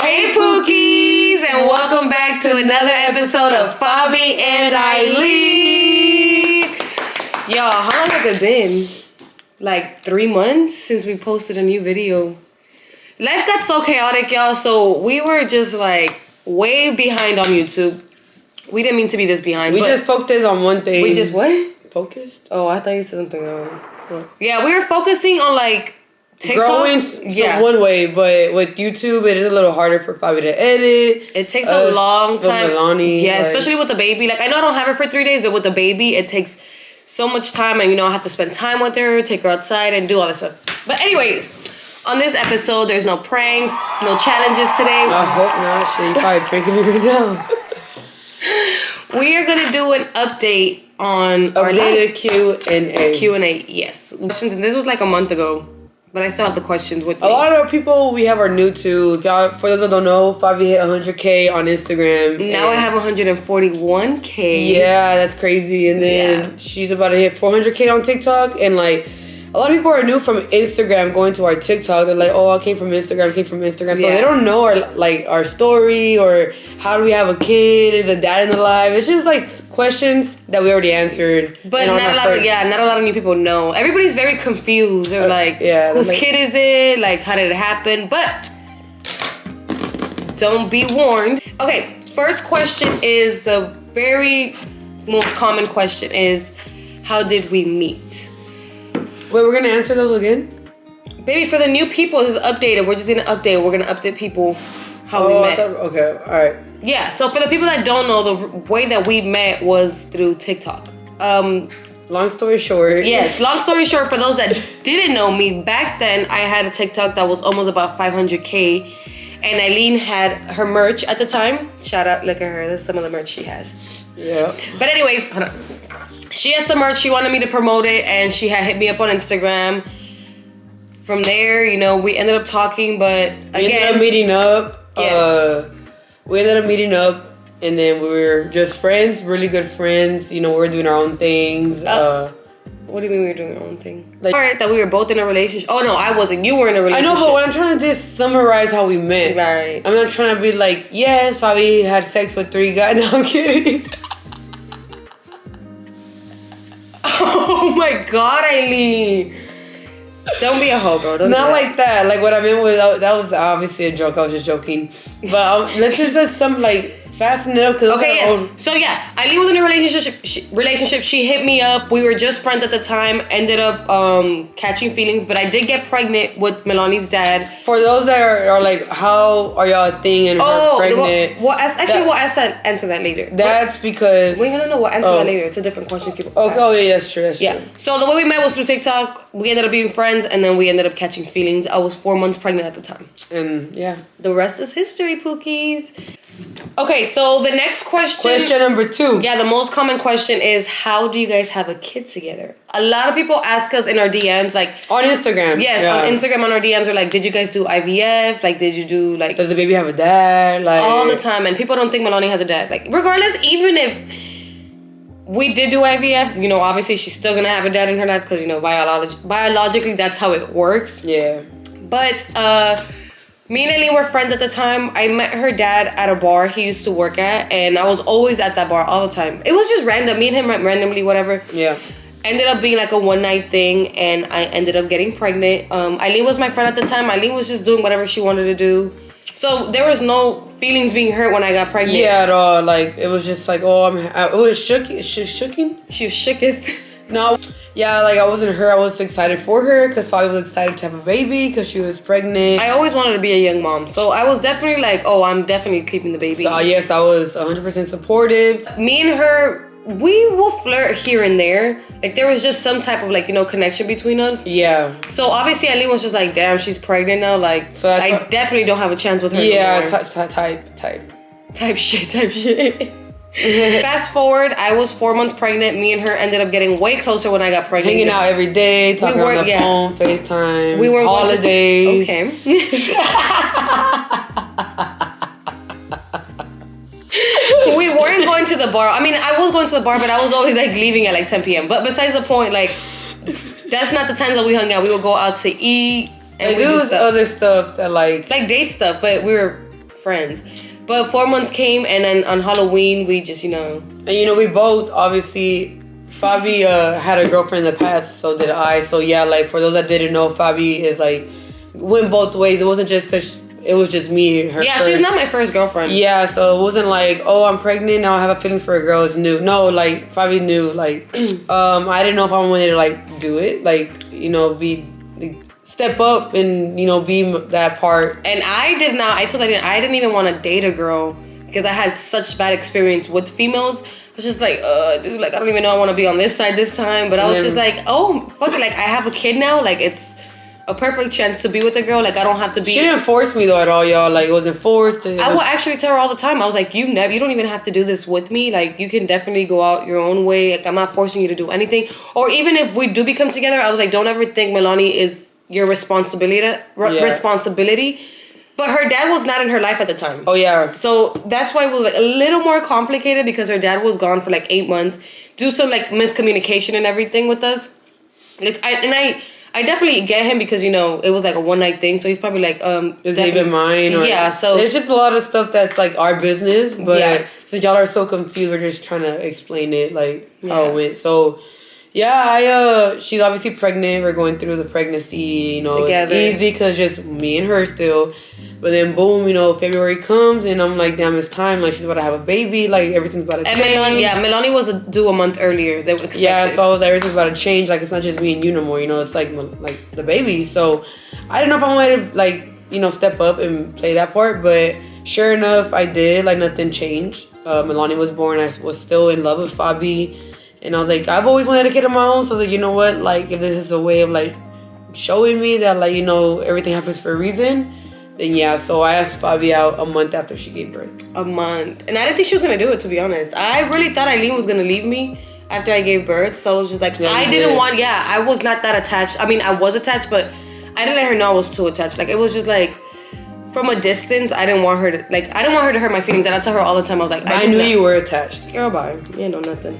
Hey Pookies, and welcome back to another episode of Fabi and Eileen. Y'all, how long has it been? Like 3 months since we posted a new video. Life got so chaotic, y'all, so we were just like way behind on YouTube. We didn't mean to be this behind. We just focused on one thing. We just what? Focused? Oh, I thought you said something else. What? Yeah, we were focusing on like TikTok. Growing one way, but with YouTube, it is a little harder for Fabi to edit. It takes a long time. Milani, yeah, especially with the baby. Like, I know I don't have her for 3 days, but with the baby, it takes so much time. And, I have to spend time with her, take her outside, and do all this stuff. But anyways, on this episode, there's no pranks, no challenges today. I hope not. Shit, you probably pranking me right now. We are going to do an update on our updated Q&A. Q&A, yes. Questions, and this was like a month ago. But I still have the questions with me. A lot of people we have are new to. If y'all, for those that don't know, Fabi hit 100K on Instagram. Now I have 141K. Yeah, that's crazy. And then she's about to hit 400K on TikTok. And like, a lot of people are new from Instagram going to our TikTok. They're like, oh, I came from Instagram. So they don't know our story or how do we have a kid? Is a dad in the life? It's just like questions that we already answered. But not a lot of new people know. Everybody's very confused. They're like, whose kid is it? Like, how did it happen? But don't be warned. Okay, first question is the very most common question is, how did we meet? Wait, we're gonna answer those again? Baby, for the new people, this is updated. We're just gonna update. We're gonna update people how we met. Okay, all right. Yeah, so for the people that don't know, the way that we met was through TikTok. Long story short. Yes, long story short, for those that didn't know me, back then I had a TikTok that was almost about 500K. And Eileen had her merch at the time. Shout out, look at her. That's some of the merch she has. Yeah. But anyways, hold on. She had some merch. She wanted me to promote it, and she had hit me up on Instagram. From there, we ended up talking, but again, we ended up meeting up. Yes. And then we were just friends, really good friends. We were doing our own things. What do you mean we were doing our own thing? Alright, that we were both in a relationship. Oh no, I wasn't. You were in a relationship. I know, but what I'm trying to just summarize how we met. Right. I'm not trying to be like, yes, Fabi had sex with 3 guys. No, I'm kidding. Oh my God, Eileen. Don't be a hoe, bro. Not like that. Like, what I meant was, that was obviously a joke. I was just joking. But let's just let some, fasten it up. So, Eileen was in a relationship. She hit me up. We were just friends at the time. Ended up catching feelings. But I did get pregnant with Milani's dad. For those that are like, how are y'all a thing and her pregnant? We'll answer that later. That's because... We're going to know what answer that later. It's a different question people ask. Oh, yeah, that's true. That's true. So the way we met was through TikTok. We ended up being friends. And then we ended up catching feelings. I was 4 months pregnant at the time. And, yeah. The rest is history, Pookies. Okay, so the next question... Question number 2. Yeah, the most common question is, how do you guys have a kid together? A lot of people ask us in our DMs, like... On Instagram. Yes, on Instagram, on our DMs, they're like, did you guys do IVF? Like, did you do, like... Does the baby have a dad? Like... All the time, and people don't think Milani has a dad. Like, regardless, even if we did do IVF, obviously she's still gonna have a dad in her life because, biologically, that's how it works. Yeah. But, me and Eileen were friends at the time. I met her dad at a bar he used to work at, and I was always at that bar all the time. It was just random. Me and him randomly, whatever. Yeah. Ended up being like a one-night thing, and I ended up getting pregnant. Eileen was my friend at the time. Eileen was just doing whatever she wanted to do. So there was no feelings being hurt when I got pregnant. Yeah, at all. Like, it was just like, oh, it was shooking. She was shooketh. No. Yeah, like, I wasn't her. I was excited for her because Fabi was excited to have a baby because she was pregnant. I always wanted to be a young mom. So I was definitely like, oh, I'm definitely keeping the baby. So, yes, I was 100% supportive. Me and her, we will flirt here and there. Like, there was just some type of, connection between us. Yeah. So, obviously, Eileen was just like, damn, she's pregnant now. Like, so I definitely don't have a chance with her anymore. Type shit. Fast forward, I was 4 months pregnant. Me and her ended up getting way closer when I got pregnant. Hanging out every day, talking on the phone, FaceTime, we were holidays. Okay. We weren't going to the bar. I mean, I was going to the bar, but I was always leaving at 10 p.m. But besides the point, that's not the times that we hung out. We would go out to eat and we do stuff. Other stuff that like date stuff, but we were friends. But 4 months came, and then on Halloween, we just, And, we both, obviously, Fabi had a girlfriend in the past, so did I. So, yeah, like, for those that didn't know, Fabi is, like, went both ways. It wasn't just because it was just me, her Yeah, first. she's not my first girlfriend. Yeah, so it wasn't like, oh, I'm pregnant, now I have a feeling for a girl. It's new. No, like, Fabi knew, like, I didn't know if I wanted to, like, do it. Like, be... step up and be that part. And I didn't even want to date a girl because I had such bad experience with females. I was just like, dude, like I don't even know I want to be on this side this time. But I was just like, oh fuck it, like I have a kid now, like it's a perfect chance to be with a girl. Like I don't have to be. She didn't force me though at all, y'all. Like it wasn't forced. I would actually tell her all the time. I was like, you don't even have to do this with me. Like you can definitely go out your own way. Like I'm not forcing you to do anything. Or even if we do become together, I was like, don't ever think Melanie is your responsibility. But her dad was not in her life at the time. Oh yeah. So that's why it was like a little more complicated because her dad was gone for like 8 months due to like miscommunication and everything with us. Like I definitely get him because it was like a one night thing. So he's probably like is it even mine? Or, yeah. So it's just a lot of stuff that's like our business, but since y'all are so confused, we're just trying to explain it like how it went. So. Yeah, she's obviously pregnant. We're going through the pregnancy, together. It's easy because just me and her still. But then boom, February comes and I'm like, damn, it's time. Like she's about to have a baby. Like everything's about to change. Melanie was due a month earlier than expected. Yeah, so I was like, everything's about to change. Like it's not just me and you no more. It's like the baby. So I didn't know if I wanted to like step up and play that part. But sure enough, I did. Like nothing changed. Melanie was born. I was still in love with Fabi. And I was like, I've always wanted a kid of my own. So I was like, you know what? Like, if this is a way of, like, showing me that, like, everything happens for a reason, then yeah. So I asked Fabi out a month after she gave birth. A month. And I didn't think she was going to do it, to be honest. I really thought Eileen was going to leave me after I gave birth. So I was just like, I was not that attached. I mean, I was attached, but I didn't let her know I was too attached. Like, it was just like, from a distance, I didn't want her to, hurt my feelings. And I tell her all the time, I was like, I knew you were attached. Girl, bye. You ain't know nothing.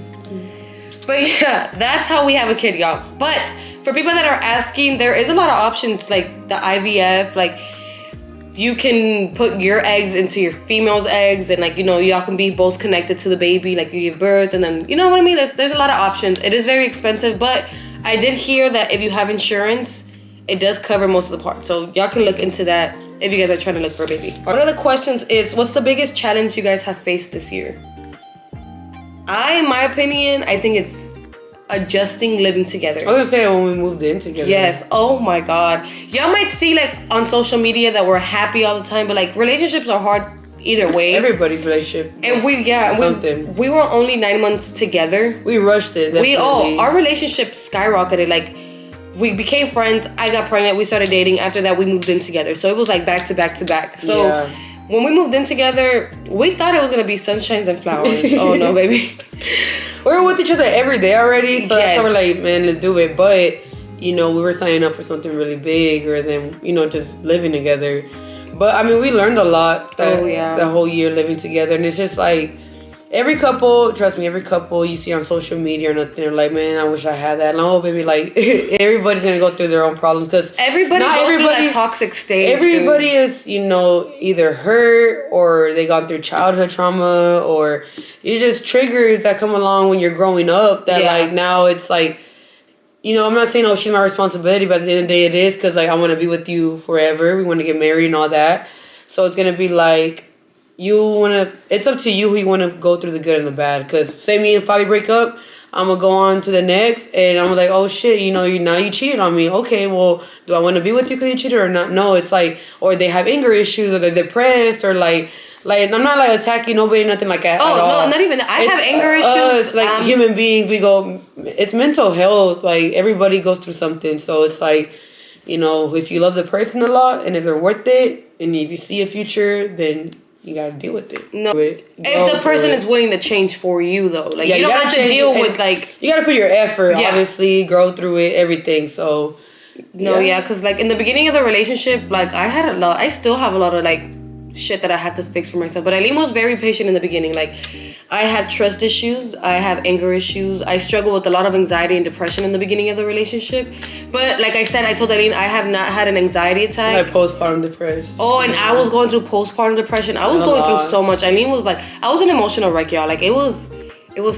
But yeah, that's how we have a kid, y'all. But for people that are asking, there is a lot of options like the IVF. Like you can put your eggs into your female's eggs, and like y'all can be both connected to the baby. Like you give birth, and then you know what I mean. There's a lot of options. It is very expensive, but I did hear that if you have insurance, it does cover most of the parts. So y'all can look into that if you guys are trying to look for a baby. One of the questions is, what's the biggest challenge you guys have faced this year? In my opinion, I think it's adjusting living together. I was gonna say when we moved in together. Yes. Oh my God. Y'all might see like on social media that we're happy all the time, but like relationships are hard either way. Everybody's relationship. And we were only 9 months together. We rushed it. Definitely. Our relationship skyrocketed. Like we became friends. I got pregnant. We started dating. After that, we moved in together. So it was like back to back to back. So. When we moved in together, we thought it was going to be sunshines and flowers. Oh, no, baby. We were with each other every day already. So that's how we're like, man, let's do it. But, we were signing up for something really bigger than, just living together. But, I mean, we learned a lot that whole year living together. And it's just like, every couple you see on social media or nothing, they're like, man, I wish I had that. And baby, like, everybody's gonna go through their own problems because everybody goes through that toxic stage. Everybody is, either hurt or they gone through childhood trauma, or it's just triggers that come along when you're growing up that like now it's like, I'm not saying, she's my responsibility, but at the end of the day it is, because like I want to be with you forever. We want to get married and all that. So it's gonna be like, it's up to you who you want to go through the good and the bad. Because say me and Fabi break up, I'm going to go on to the next. And I'm like, oh shit, you cheated on me. Okay, well, do I want to be with you because you cheated or not? No, it's like, or they have anger issues or they're depressed or like I'm not like attacking nobody, nothing like that at all. No, not even that. I have anger issues. Like human beings, it's mental health. Like everybody goes through something. So it's like, if you love the person a lot and if they're worth it and if you see a future, then you gotta deal with it. No, if the person is willing to change for you, though, like you don't have to deal with like. You gotta put your effort, obviously, grow through it, everything. So, because like in the beginning of the relationship, like I still have a lot of like shit that I had to fix for myself. But Eileen was very patient in the beginning. Like I have trust issues. I have anger issues. I struggle with a lot of anxiety and depression in the beginning of the relationship. But like I said, I told Eileen I have not had an anxiety attack. Like postpartum depression. Oh, and I was going through postpartum depression. I was going through so much. Eileen was like, I was an emotional wreck, y'all. Like it was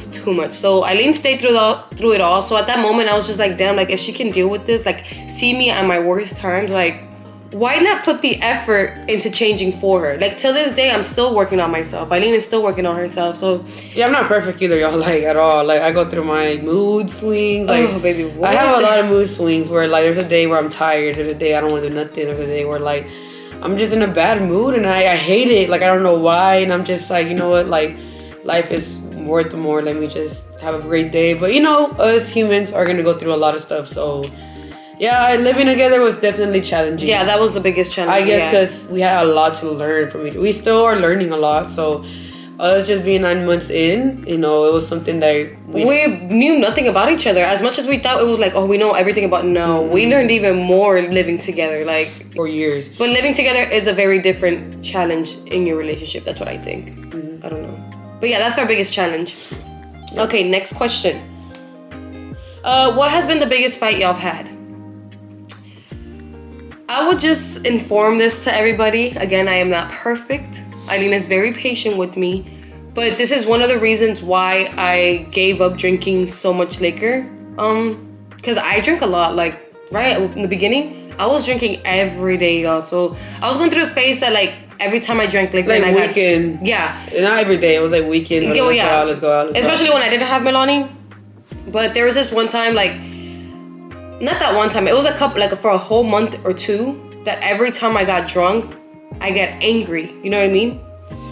too much. So Eileen stayed through it all. So at that moment, I was just like, damn, like if she can deal with this, like see me at my worst times, like why not put the effort into changing for her? Like till this day, I'm still working on myself. Eileen is still working on herself. So yeah, I'm not perfect either, y'all. Like at all. Like I go through my mood swings. Like, oh baby, what? I have a lot of mood swings where like there's a day where I'm tired. There's a day I don't want to do nothing. There's a day where like I'm just in a bad mood and I hate it. Like I don't know why. And I'm just like, you know what? Like life is worth more. Let me just have a great day. But you know, us humans are gonna go through a lot of stuff. So yeah, living together was definitely challenging. Yeah, that was the biggest challenge. I guess because we had a lot to learn from each. We still are learning a lot. So us just being 9 months in, you know, it was something that we knew nothing about each other. As much as we thought it was like, oh, we know everything about. No, we learned even more living together. Like for years. But living together is a very different challenge in your relationship. That's what I think. I don't know. But yeah, that's our biggest challenge. Yeah. Okay, next question. What has been the biggest fight y'all have had? I would just inform this to everybody. Again, I am not perfect. Eileen is very patient with me. But this is one of the reasons why I gave up drinking so much liquor. Because I drink a lot. Like, right in the beginning, I was drinking every day, y'all. So I was going through a phase that, like, every time I drank liquor, like and I weekend. Yeah. Not every day. It was like weekend. Let's go out. Especially when I didn't have Melanie. But there was this one time, like, not that one time. It was a couple, like, for a whole month or two, that every time I got drunk, I get angry. You know what I mean?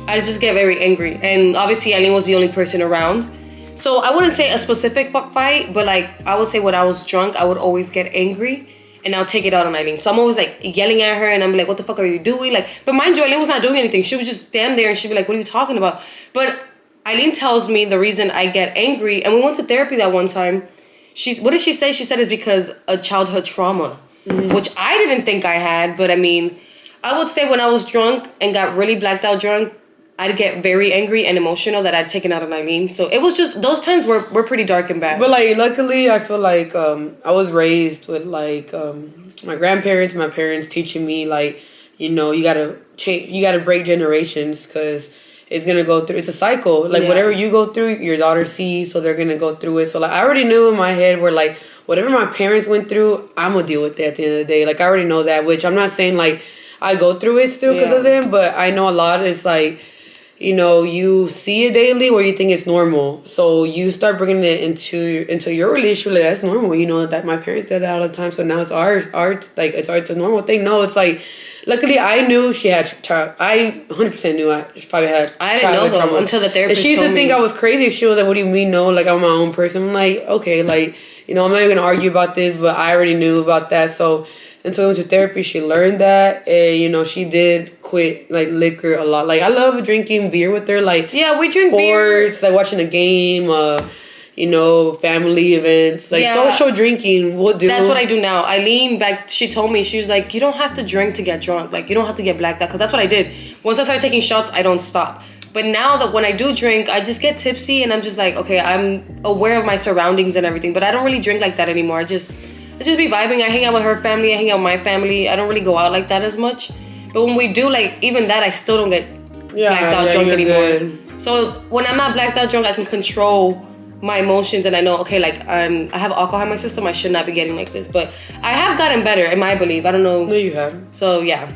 I just get very angry. And obviously, Eileen was the only person around. So I wouldn't say a specific fight, but, like, I would say when I was drunk, I would always get angry. And I'll take it out on Eileen. So I'm always like yelling at her and I'm like, what the fuck are you doing? Like, but mind you, Eileen was not doing anything. She would just stand there and she'd be like, what are you talking about? But Eileen tells me the reason I get angry, and we went to therapy that one time. What did she say? She said it's because of childhood trauma, which I didn't think I had. But I mean, I would say when I was drunk and got really blacked out drunk, I'd get very angry and emotional that I'd taken out on Eileen. So it was just, those times were pretty dark and bad. But like, luckily, I feel like I was raised with like my grandparents, my parents teaching me like, you know, you gotta change, you gotta break generations because it's gonna go through. It's a cycle. Like whatever you go through, your daughter sees, so they're gonna go through it. So like, I already knew in my head where like whatever my parents went through, I'm gonna deal with that at the end of the day. Like I already know that. Which I'm not saying like I go through it still because of them, but I know a lot is like, you know, you see it daily where you think it's normal. So you start bringing it into your relationship. Like, that's normal. You know, that my parents did that all the time. So now it's ours. Like, it's a normal thing. No, it's like, luckily I knew she had child. I 100% knew she probably had I didn't know though until the therapist she used to think I was crazy. She was like, what do you mean no? Like, I'm my own person. I'm like, okay, like, you know, I'm not even going to argue about this, but I already knew about that. So until we went to therapy, she learned that, and you know, she did quit like liquor a lot. Like I love drinking beer with her. Like we drink sports, beer. Like watching a game, you know, family events, like social drinking. We'll do. That's what I do now. Eileen, back, she told me, she was like, you don't have to drink to get drunk. Like you don't have to get blacked out, because that's what I did. Once I started taking shots, I don't stop. But now that when I do drink, I just get tipsy, and I'm just like, okay, I'm aware of my surroundings and everything. But I don't really drink like that anymore. I just be vibing. I hang out with her family. I hang out with my family. I don't really go out like that as much. But when we do, like, even that, I still don't get blacked out drunk anymore. Good. So when I'm not blacked out drunk, I can control my emotions, and I know, okay, like, I have alcohol in my system. I should not be getting like this. But I have gotten better, in my belief. I don't know. No, you haven't. So, yeah.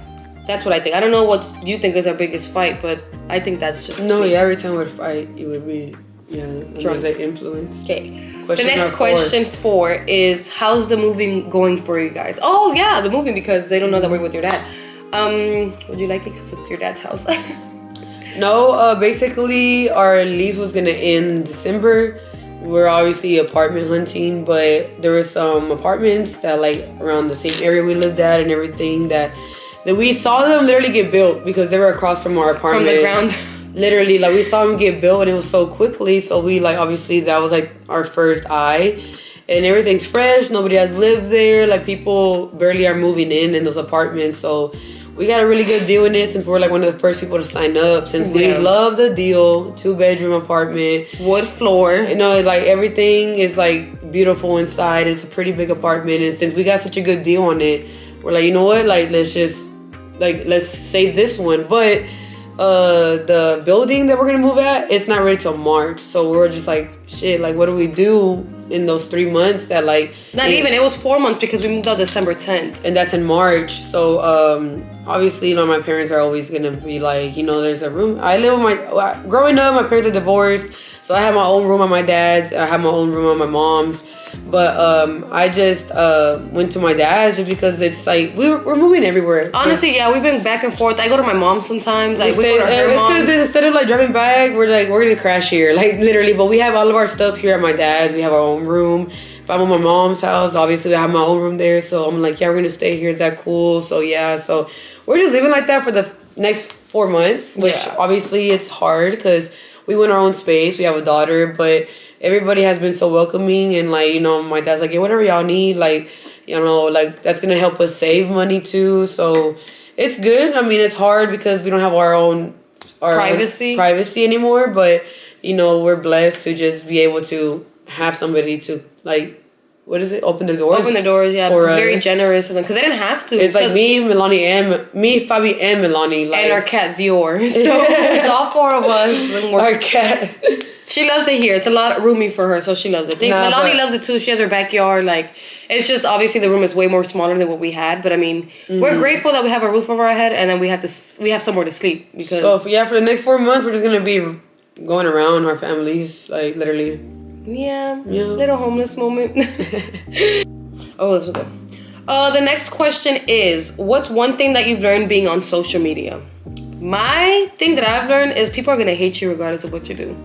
That's what I think. I don't know what you think is our biggest fight, but I think that's just... No, yeah, every time we'd fight, it would be... Yeah, drunk. That influence. Okay. The next question 4 is, how's the moving going for you guys? Oh yeah, the moving, because they don't know that we're with your dad. Would you like it because it's your dad's house? No, basically our lease was gonna end in December. We're obviously apartment hunting, but there were some apartments that like around the same area we lived at and everything that we saw them literally get built because they were across from our apartment. From the ground. Literally, like, we saw them get built, and it was so quickly. So we, like, obviously, that was, like, our first eye. And everything's fresh. Nobody has lived there. Like, people barely are moving in those apartments. So we got a really good deal in it since we're like one of the first people to sign up. Since we love the deal, 2-bedroom apartment, wood floor. You know, like everything is like beautiful inside. It's a pretty big apartment, and since we got such a good deal on it, we're like, you know what? Like let's save this one. But the building that we're gonna move at, it's not ready till March. So we're just like, shit. Like, what do we do in those 3 months that like? It was 4 months because we moved out December 10th, and that's in March. So obviously, you know, my parents are always gonna be like, you know, there's a room. I live with growing up, my parents are divorced, so I have my own room at my dad's. I have my own room at my mom's. But I just went to my dad's just because it's like we're moving everywhere. Honestly, yeah, we've been back and forth. I go to my mom's sometimes. Like we go to her mom's. Instead of like driving back, we're gonna crash here, like literally. But we have all of our stuff here at my dad's. We have our own room. If I'm at my mom's house, obviously I have my own room there. So I'm like, yeah, we're gonna stay here. Is that cool? So yeah, so we're just living like that for the next 4 months, which obviously it's hard because we want our own space. We have a daughter, but everybody has been so welcoming, and like, you know, my dad's like, yeah, whatever y'all need, like, you know, like that's gonna help us save money too. So it's good. I mean, it's hard because we don't have our privacy anymore, but you know, we're blessed to just be able to have somebody to like, open the doors. Yeah, very generous of them because they didn't have to. It's like me, Fabi, and Melanie, like, and our cat Dior. So it's all 4 of us. Our cat. She loves it here. It's a lot roomy for her, so she loves it. Melanie loves it too. She has her backyard. Like, it's just obviously the room is way more smaller than what we had. But I mean, we're grateful that we have a roof over our head, and then we have somewhere to sleep. Because for the next 4 months, we're just gonna be going around our families, like literally. Yeah. Little homeless moment. Oh, this is good. The next question is, what's one thing that you've learned being on social media? My thing that I've learned is people are gonna hate you regardless of what you do.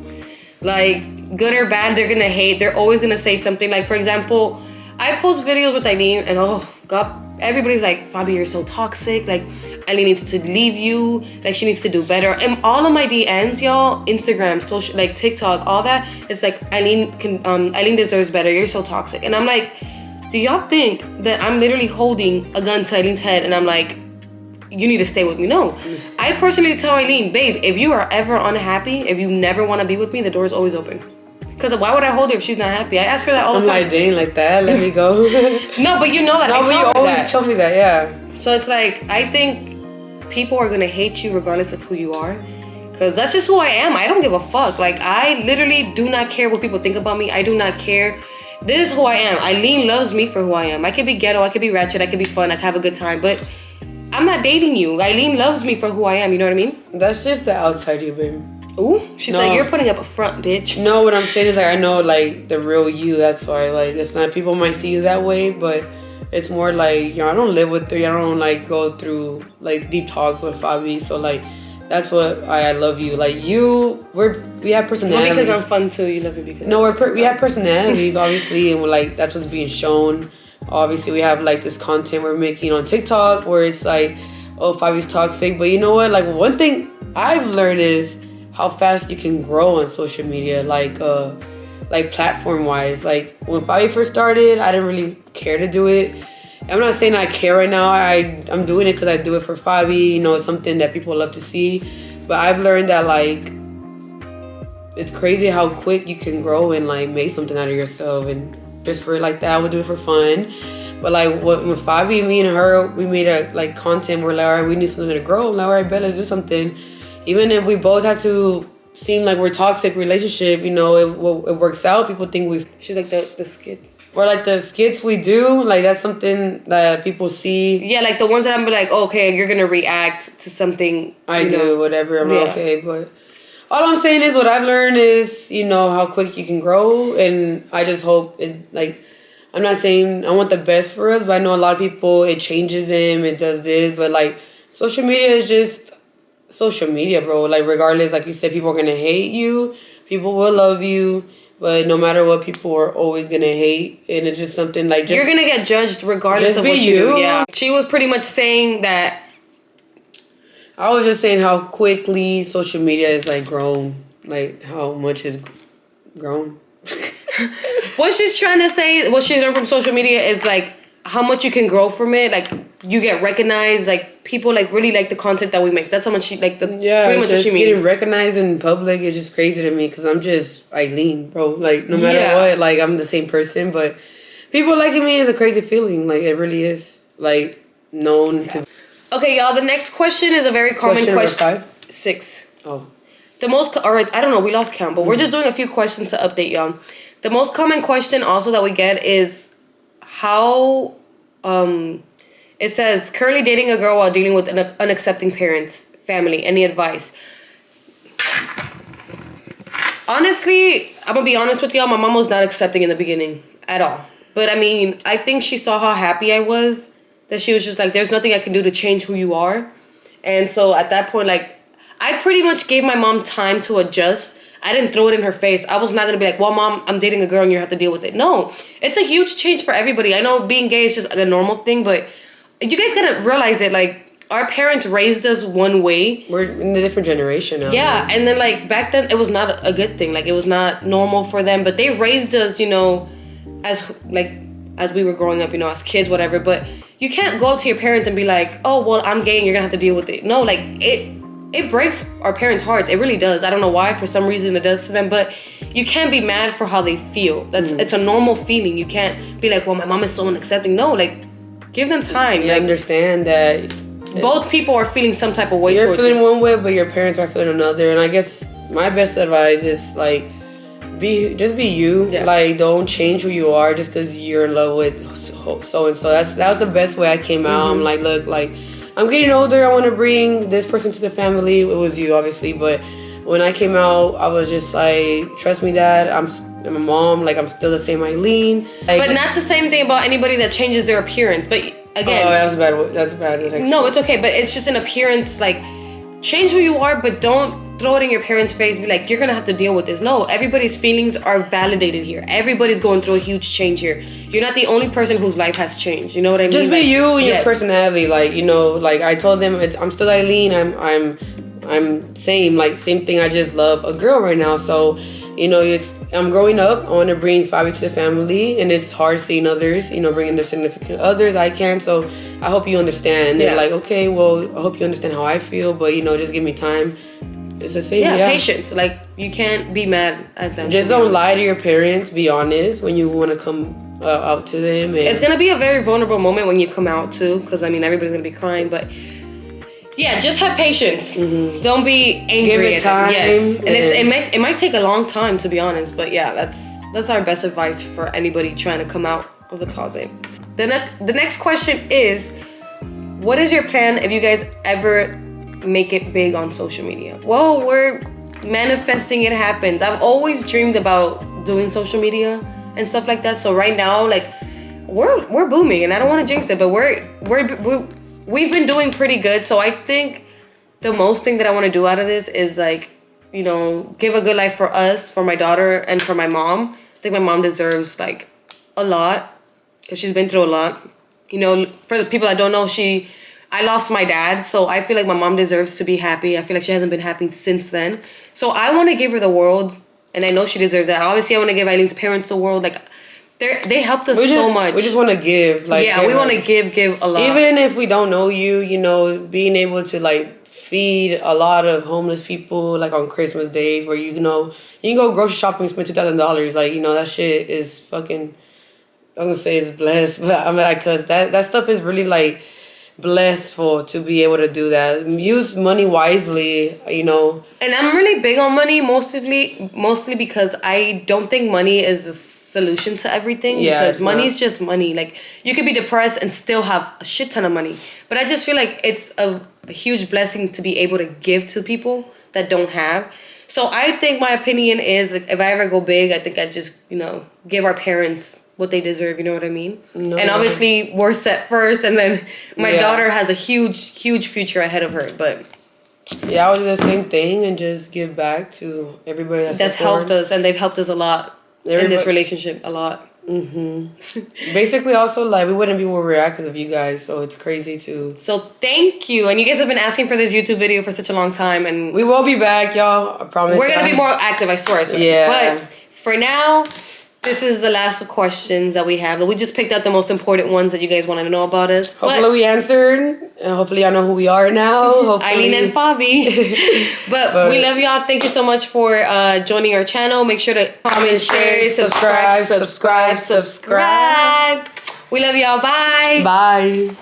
Like, good or bad, they're gonna hate. They're always gonna say something. Like, for example, I post videos with Eileen, and oh god, everybody's like, Fabi, you're so toxic. Like, Eileen needs to leave you. Like, she needs to do better. And all of my DMs, y'all, Instagram, social, like TikTok, all that, it's like, Eileen deserves better. You're so toxic. And I'm like, do y'all think that I'm literally holding a gun to Eileen's head and I'm like, you need to stay with me? No. I personally tell Eileen, babe, if you are ever unhappy, if you never want to be with me, the door is always open. Because why would I hold her if she's not happy? I ask her that all the time. I'm like, dang, like that, let me go. No, but you know that. No, but you always tell me that, yeah. So it's like, I think people are going to hate you regardless of who you are. Because that's just who I am. I don't give a fuck. Like, I literally do not care what people think about me. I do not care. This is who I am. Eileen loves me for who I am. I can be ghetto, I can be ratchet, I can be fun, I can have a good time. But I'm not dating you. Eileen loves me for who I am. You know what I mean? That's just the outside you, babe. Ooh, she's like, you're putting up a front, bitch. No, what I'm saying is, like, I know, like, the real you. That's why, like, it's not, people might see you that way, but it's more like, you know, I don't live with her. I don't, like, go through, like, deep talks with Fabi. So, like, that's what I love you. Like, we have personalities. Not because I'm fun, too. You love me because... No, we have personalities, obviously, and we're, like, that's what's being shown. Obviously, we have, like, this content we're making on TikTok where it's like, oh, Fabi's toxic. But you know what? Like, one thing I've learned is how fast you can grow on social media, like platform wise. Like, when Fabi first started, I didn't really care to do it. I'm not saying I care right now. I'm doing it because I do it for Fabi. You know, it's something that people love to see. But I've learned that, like, it's crazy how quick you can grow and, like, make something out of yourself. And just for like that, I would do it for fun. But like with Fabi, me and her, we made a like content. We're like, all right, we need something to grow. I'm like, all right, bet, let's do something. Even if we both had to seem like we're toxic relationship, you know, it works out. People think she's like the skits. Or like the skits we do, like that's something that people see. Yeah, like the ones that I'm like, okay, you're gonna react to something. I do, whatever. I'm like, okay, but all I'm saying is what I've learned is, you know, how quick you can grow, and I just hope it, like, I'm not saying I want the best for us, but I know a lot of people, it changes them, it does this, but like social media is just social media, bro. Like, regardless, like you said, people are going to hate you, people will love you, but no matter what, people are always going to hate, and it's just something like, you're going to get judged regardless of what you do. Yeah. She was pretty much saying that. I was just saying how quickly social media is like grown, like how much is grown. What she's trying to say, what she's learned from social media is like how much you can grow from it. Like, you get recognized. Like people like really like the content that we make. That's how much she like the yeah. pretty much what Just she means. getting recognized in public is just crazy to me because I'm just Eileen, bro. Like no matter what, like I'm the same person, but people liking me is a crazy feeling. Like it really is. Like known to. Okay, y'all. The next question is a very common question. Number 5? 6. Oh. The most, or I don't know, we lost count, but we're just doing a few questions to update y'all. The most common question also that we get is how, it says, currently dating a girl while dealing with unaccepting parents, family, any advice? Honestly, I'm gonna be honest with y'all, my mom was not accepting in the beginning at all. But I mean, I think she saw how happy I was, that she was just like, there's nothing I can do to change who you are. And so at that point, like, I pretty much gave my mom time to adjust. I didn't throw it in her face. I was not going to be like, well, mom, I'm dating a girl and you have to deal with it. No, it's a huge change for everybody. I know being gay is just a normal thing, but you guys got to realize it. Like, our parents raised us one way. We're in a different generation now. Yeah, and then, like, back then, it was not a good thing. Like, it was not normal for them. But they raised us, you know, as we were growing up, you know, as kids, whatever. But you can't go up to your parents and be like, oh, well, I'm gay and you're going to have to deal with it. No, like, it breaks our parents' hearts. It really does. I don't know why. For some reason, it does to them. But you can't be mad for how they feel. It's a normal feeling. You can't be like, well, my mom is so unaccepting. No, like, give them time. You like, understand that both people are feeling some type of way. You're towards feeling it. one way, but your parents are feeling another. And I guess my best advice is like, just be you. Yeah. Like, don't change who you are just because you're in love with so and so. That was the best way I came out. I'm like, look, like, I'm getting older. I want to bring this person to the family. It was you, obviously, but when I came out, I was just like, trust me, Dad. I'm a mom. Like, I'm still the same Eileen. Like, But not the same thing about anybody that changes their appearance. But again, that's a bad. No, it's okay. But it's just an appearance. Like, change who you are, but don't throw it in your parents' face. Be like, you're gonna have to deal with this. No, everybody's feelings are validated here. Everybody's going through a huge change here. You're not the only person whose life has changed. You know what I mean? Just be like, you and your yes. personality. Like, you know, like I told them, I'm still Eileen. I'm same thing. I just love a girl right now. So, you know, I'm growing up. I want to bring Fabi to the family, and it's hard seeing others, you know, bringing their significant others. I can. So I hope you understand. And they're like, okay, well, I hope you understand how I feel, but you know, just give me time. It's the same. Yeah, patience. Like, you can't be mad at them. Just don't lie to your parents. Be honest when you want to come out to them. And it's gonna be a very vulnerable moment when you come out too, because I mean, everybody's gonna be crying, but. Yeah, just have patience. Mm-hmm. Don't be angry. Give it time. Yes, and it might take a long time, to be honest. But yeah, that's our best advice for anybody trying to come out of the closet. The next question is, what is your plan if you guys ever make it big on social media? Well, we're manifesting it happens. I've always dreamed about doing social media and stuff like that. So right now, like, we're booming, and I don't want to jinx it, but we've been doing pretty good. So I think the most thing that I want to do out of this is, like, you know, give a good life for us, for my daughter, and for my mom. I think my mom deserves, like, a lot because she's been through a lot. You know, for the people that don't know, I lost my dad, so I feel like my mom deserves to be happy. I feel like she hasn't been happy since then. So I want to give her the world, and I know she deserves that. Obviously, I want to give Eileen's parents the world. Like, they helped us so much. We just want to give. Like, yeah, we want to give a lot. Even if we don't know you, you know, being able to, like, feed a lot of homeless people, like, on Christmas days, where, you know, you can go grocery shopping and spend $2,000. Like, you know, that shit is fucking, I'm going to say it's blessed. But I mean, like, because that stuff is really, like, blessful to be able to do that. Use money wisely, you know. And I'm really big on money, mostly because I don't think money is a solution to everything. Yeah, because money is just money. Like, you could be depressed and still have a shit ton of money. But I just feel like it's a huge blessing to be able to give to people that don't have. So I think my opinion is, like, if I ever go big, I think I just, you know, give our parents what they deserve, you know what I mean? No. And obviously we're set first, and then my daughter has a huge future ahead of her. But yeah, I would do the same thing and just give back to everybody that's helped us, and they've helped us a lot in this relationship, a lot. Mm-hmm. Basically, also, like, we wouldn't be where we're at because of you guys, so it's crazy too. So thank you, and you guys have been asking for this YouTube video for such a long time, and we will be back, y'all. I promise. We're gonna be more active. I swear. Yeah. But for now, this is the last questions that we have. We just picked out the most important ones that you guys want to know about us. Hopefully we answered. And hopefully y'all know who we are now. Hopefully. Eileen and Fabi. but we love y'all. Thank you so much for joining our channel. Make sure to comment, share, subscribe. subscribe. We love y'all. Bye. Bye.